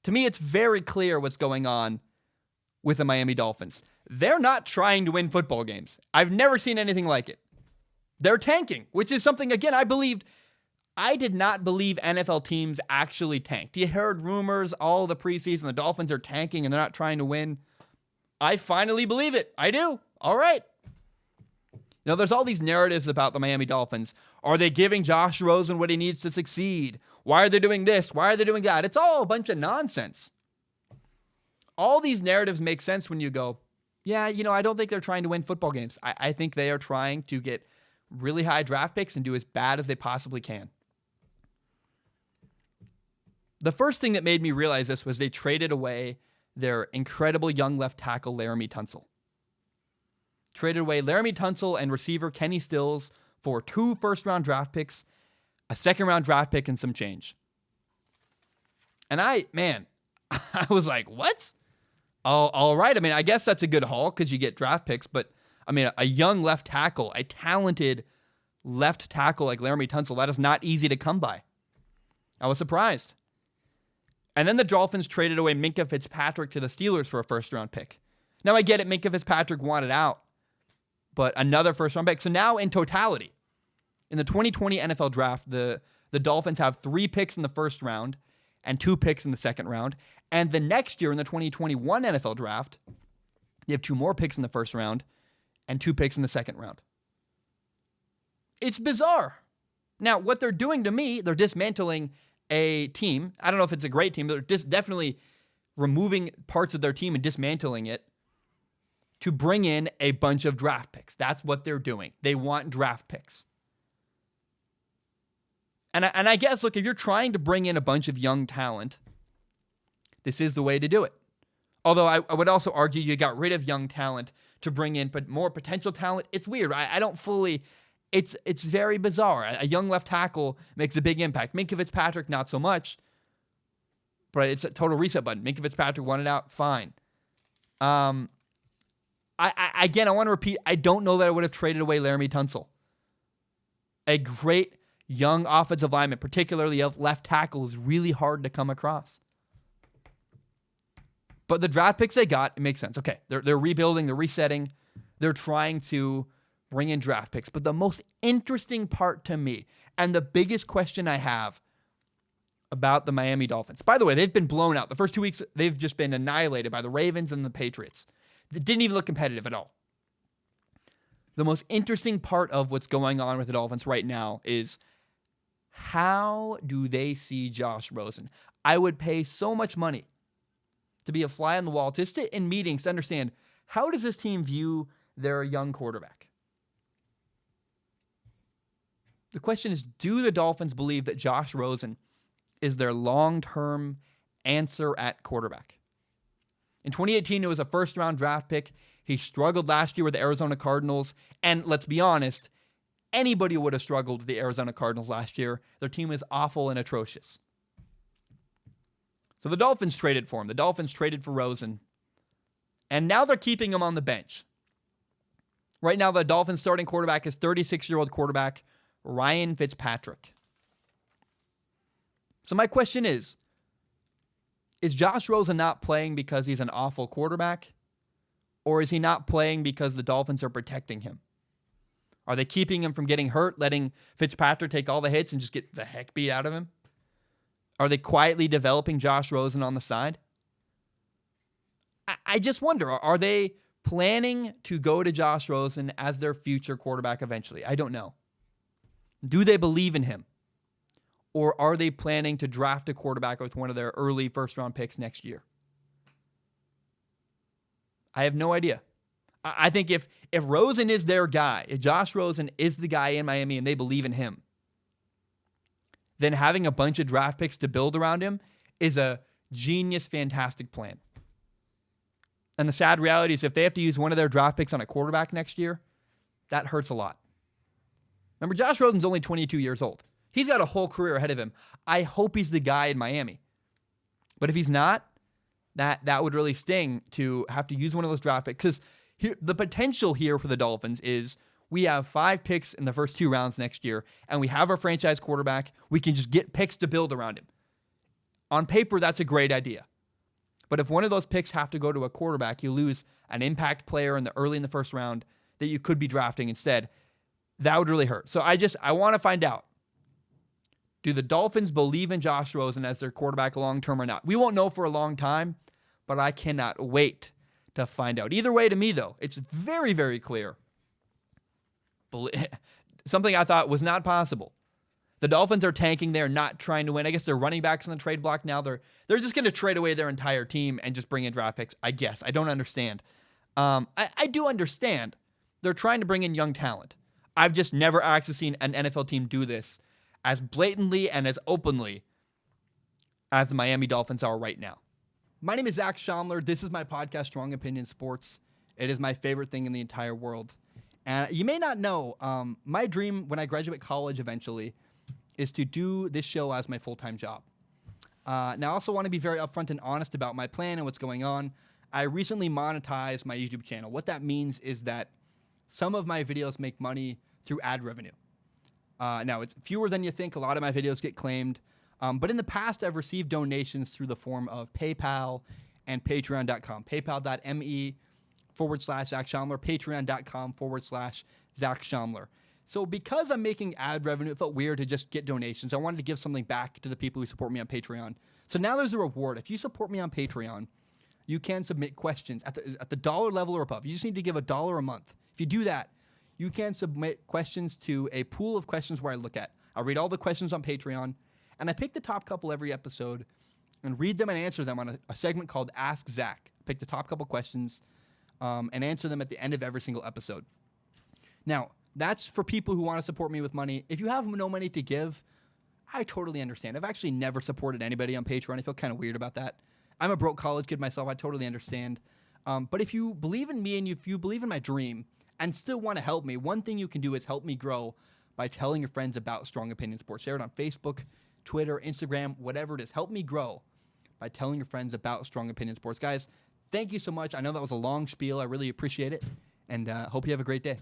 To me, it's very clear what's going on with the Miami Dolphins. They're not trying to win football games. I've never seen anything like it. They're tanking, which is something, again, I did not believe NFL teams actually tanked. You heard rumors all the preseason, the Dolphins are tanking and they're not trying to win. I finally believe it. I do. All right. There's all these narratives about the Miami Dolphins. Are they giving Josh Rosen what he needs to succeed? Why are they doing this? Why are they doing that? It's all a bunch of nonsense. All these narratives make sense when you go, yeah, I don't think they're trying to win football games. I think they are trying to get really high draft picks and do as bad as they possibly can. The first thing that made me realize this was they traded away their incredible young left tackle, Laramie Tunsil. Traded away Laramie Tunsil and receiver Kenny Stills for 2 first-round draft picks, a second-round draft pick, and some change. And I was like, what? All right. I guess that's a good haul because you get draft picks, but a young left tackle, a talented left tackle like Laramie Tunsil, that is not easy to come by. I was surprised. And then the Dolphins traded away Minkah Fitzpatrick to the Steelers for a first-round pick. Now, I get it. Minkah Fitzpatrick wanted out, but another first-round pick. So now, in totality, in the 2020 NFL Draft, the Dolphins have 3 picks in the first round and 2 picks in the second round. And the next year, in the 2021 NFL Draft, you have 2 more picks in the first round and 2 picks in the second round. It's bizarre. Now, what they're doing to me, they're dismantling a team. I don't know if it's a great team, but they're just definitely removing parts of their team and dismantling it to bring in a bunch of draft picks. That's what they're doing. They want draft picks. And I guess, look, if you're trying to bring in a bunch of young talent, this is the way to do it. Although I would also argue you got rid of young talent to bring in but more potential talent. It's weird. I don't fully... It's very bizarre. A young left tackle makes a big impact. Minkah Fitzpatrick, not so much. But it's a total reset button. Minkah Fitzpatrick wanted out. Fine. I want to repeat, I don't know that I would have traded away Laramie Tunsil. A great young offensive lineman, particularly a left tackle, is really hard to come across. But the draft picks they got, it makes sense. Okay, they're rebuilding, they're resetting. They're trying to bring in draft picks. But the most interesting part to me, and the biggest question I have about the Miami Dolphins, by the way, they've been blown out. The first 2 weeks, they've just been annihilated by the Ravens and the Patriots. It didn't even look competitive at all. The most interesting part of what's going on with the Dolphins right now is how do they see Josh Rosen? I would pay so much money to be a fly on the wall, to sit in meetings to understand, how does this team view their young quarterback? The question is, do the Dolphins believe that Josh Rosen is their long-term answer at quarterback? In 2018, it was a first-round draft pick. He struggled last year with the Arizona Cardinals. And let's be honest, anybody would have struggled with the Arizona Cardinals last year. Their team is awful and atrocious. So the Dolphins traded for him. The Dolphins traded for Rosen. And now they're keeping him on the bench. Right now, the Dolphins starting quarterback is 36-year-old quarterback Ryan Fitzpatrick. So my question is Josh Rosen not playing because he's an awful quarterback? Or is he not playing because the Dolphins are protecting him? Are they keeping him from getting hurt, letting Fitzpatrick take all the hits and just get the heck beat out of him? Are they quietly developing Josh Rosen on the side? I just wonder, are they planning to go to Josh Rosen as their future quarterback eventually? I don't know. Do they believe in him? Or are they planning to draft a quarterback with one of their early first-round picks next year? I have no idea. I think if Rosen is their guy, if Josh Rosen is the guy in Miami and they believe in him, then having a bunch of draft picks to build around him is a genius, fantastic plan. And the sad reality is if they have to use one of their draft picks on a quarterback next year, that hurts a lot. Remember, Josh Rosen's only 22 years old. He's got a whole career ahead of him. I hope he's the guy in Miami. But if he's not, that would really sting to have to use one of those draft picks. Because the potential here for the Dolphins is we have 5 picks in the first 2 rounds next year, and we have our franchise quarterback. We can just get picks to build around him. On paper, that's a great idea. But if one of those picks have to go to a quarterback, you lose an impact player early in the first round that you could be drafting instead. That would really hurt. So I want to find out. Do the Dolphins believe in Josh Rosen as their quarterback long-term or not? We won't know for a long time, but I cannot wait to find out. Either way, to me, though, it's very, very clear. Something I thought was not possible. The Dolphins are tanking. They're not trying to win. I guess they're running backs on the trade block now. They're just going to trade away their entire team and just bring in draft picks, I guess. I don't understand. I do understand. They're trying to bring in young talent. I've just never actually seen an NFL team do this as blatantly and as openly as the Miami Dolphins are right now. My name is Zach Schaumler. This is my podcast, Strong Opinion Sports. It is my favorite thing in the entire world. And you may not know, my dream when I graduate college eventually is to do this show as my full-time job. Now, I also want to be very upfront and honest about my plan and what's going on. I recently monetized my YouTube channel. What that means is that some of my videos make money through ad revenue. Now, it's fewer than you think. A lot of my videos get claimed. But in the past, I've received donations through the form of PayPal and Patreon.com. PayPal.me/Zach Schaumler, Patreon.com/Zach Schaumler. So because I'm making ad revenue, it felt weird to just get donations. I wanted to give something back to the people who support me on Patreon. So now there's a reward. If you support me on Patreon, you can submit questions at the dollar level or above. You just need to give $1 a month. If you do that, you can submit questions to a pool of questions where I look at. I'll read all the questions on Patreon, and I pick the top couple every episode and read them and answer them on a segment called Ask Zach. I pick the top couple questions and answer them at the end of every single episode. Now, that's for people who want to support me with money. If you have no money to give, I totally understand. I've actually never supported anybody on Patreon. I feel kind of weird about that. I'm a broke college kid myself. I totally understand. But if you believe in me and if you believe in my dream and still want to help me, one thing you can do is help me grow by telling your friends about Strong Opinion Sports. Share it on Facebook, Twitter, Instagram, whatever it is. Help me grow by telling your friends about Strong Opinion Sports. Guys, thank you so much. I know that was a long spiel. I really appreciate it, and hope you have a great day.